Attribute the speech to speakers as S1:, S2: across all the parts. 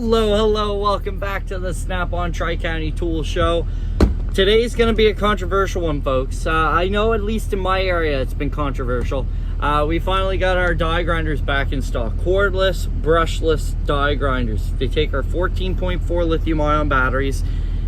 S1: Hello, welcome back to the Snap-on Tri-County Tool Show. Today's going to be a controversial one, folks. I know at least in my area it's been controversial. We finally got our die grinders back in stock. Cordless, brushless die grinders. They take our 14.4 lithium ion batteries.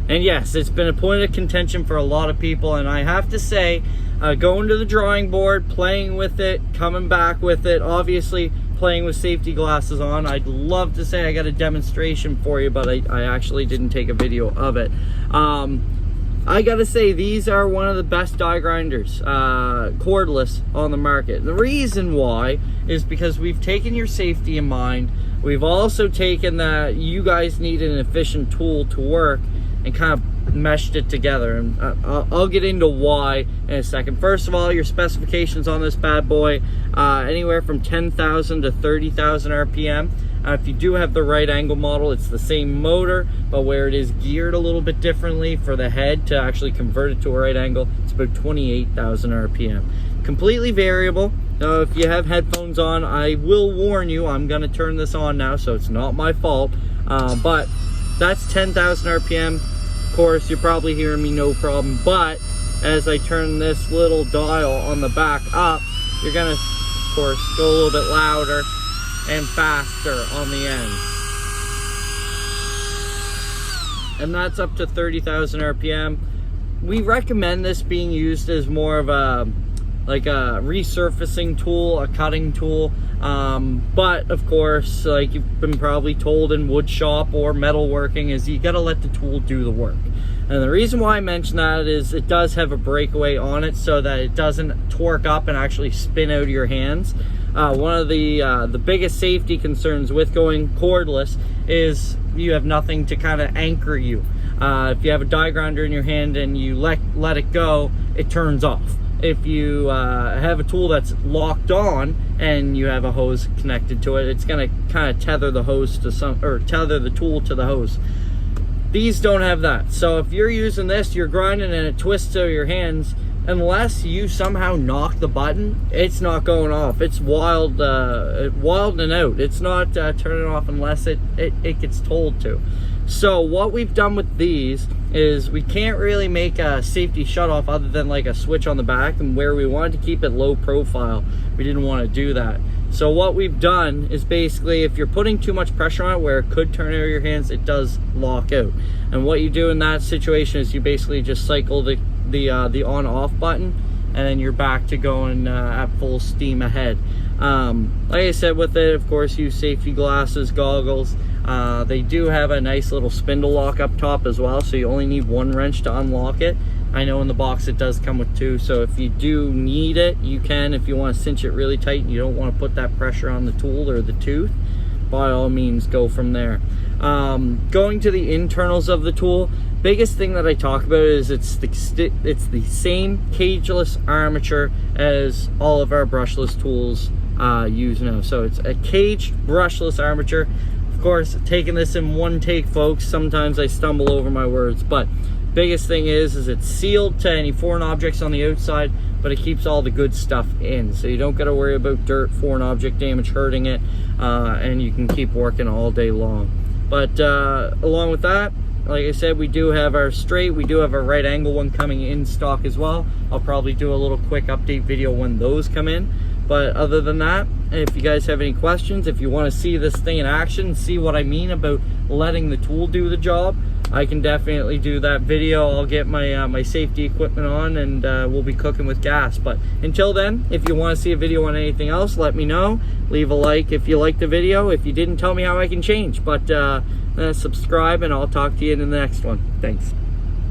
S1: And yes, it's been a point of contention for a lot of people, and I have to say, going to the drawing board, playing with it, coming back with it, obviously playing with safety glasses on. I'd love to say I got a demonstration for you, but I actually didn't take a video of it. I gotta say, these are one of the best die grinders, cordless, on the market. The reason why is because we've taken your safety in mind. We've also taken that you guys need an efficient tool to work and kind of meshed it together, and I'll get into why in a second. First of all, your specifications on this bad boy, anywhere from 10,000 to 30,000 RPM. If you do have the right angle model, it's the same motor, but where it is geared a little bit differently for the head to actually convert it to a right angle, it's about 28,000 RPM. Completely variable. Now, if you have headphones on, I will warn you, I'm gonna turn this on now, so it's not my fault, but that's 10,000 RPM. Of course, you're probably hearing me no problem, but as I turn this little dial on the back up, you're gonna, of course, go a little bit louder and faster on the end. And that's up to 30,000 RPM. We recommend this being used as more of a resurfacing tool, a cutting tool. But of course, like you've been probably told in wood shop or metalworking, is you gotta let the tool do the work. And the reason why I mention that is it does have a breakaway on it so that it doesn't torque up and actually spin out of your hands. One of the biggest safety concerns with going cordless is you have nothing to kind of anchor you. If you have a die grinder in your hand and you let it go, it turns off. If you have a tool that's locked on and you have a hose connected to it, it's going to kind of tether the hose to tether the tool to the hose. These don't have that. So if you're using this, you're grinding and it twists out of your hands, unless you somehow knock the button, it's not going off. It's wild and out. It's not turning off unless it gets told to. So what we've done with these is we can't really make a safety shutoff other than like a switch on the back, and where we wanted to keep it low profile, we didn't want to do that. So what we've done is basically, if you're putting too much pressure on it where it could turn out of your hands, it does lock out. And what you do in that situation is you basically just cycle the on-off button, and then you're back to going at full steam ahead. Like I said, with it, of course, use safety glasses, goggles. They do have a nice little spindle lock up top as well, so you only need one wrench to unlock it. I know in the box it does come with two, so if you do need it, you can. If you want to cinch it really tight and you don't want to put that pressure on the tool or the tooth, by all means go from there. Going to the internals of the tool, biggest thing that I talk about is it's the same cageless armature as all of our brushless tools use now. So it's a caged brushless armature. Of course, taking this in one take, folks, sometimes I stumble over my words, but biggest thing is it's sealed to any foreign objects on the outside, but it keeps all the good stuff in, so you don't got to worry about dirt, foreign object damage hurting it, and you can keep working all day long. But along with that, like I said, we do have our straight, we do have our right angle one coming in stock as well. I'll probably do a little quick update video when those come in. But other than that, if you guys have any questions, if you want to see this thing in action, see what I mean about letting the tool do the job, I can definitely do that video. I'll get my my safety equipment on, and we'll be cooking with gas. But until then, if you want to see a video on anything else, let me know. Leave a like if you liked the video. If you didn't, tell me how I can change. But subscribe, and I'll talk to you in the next one. Thanks.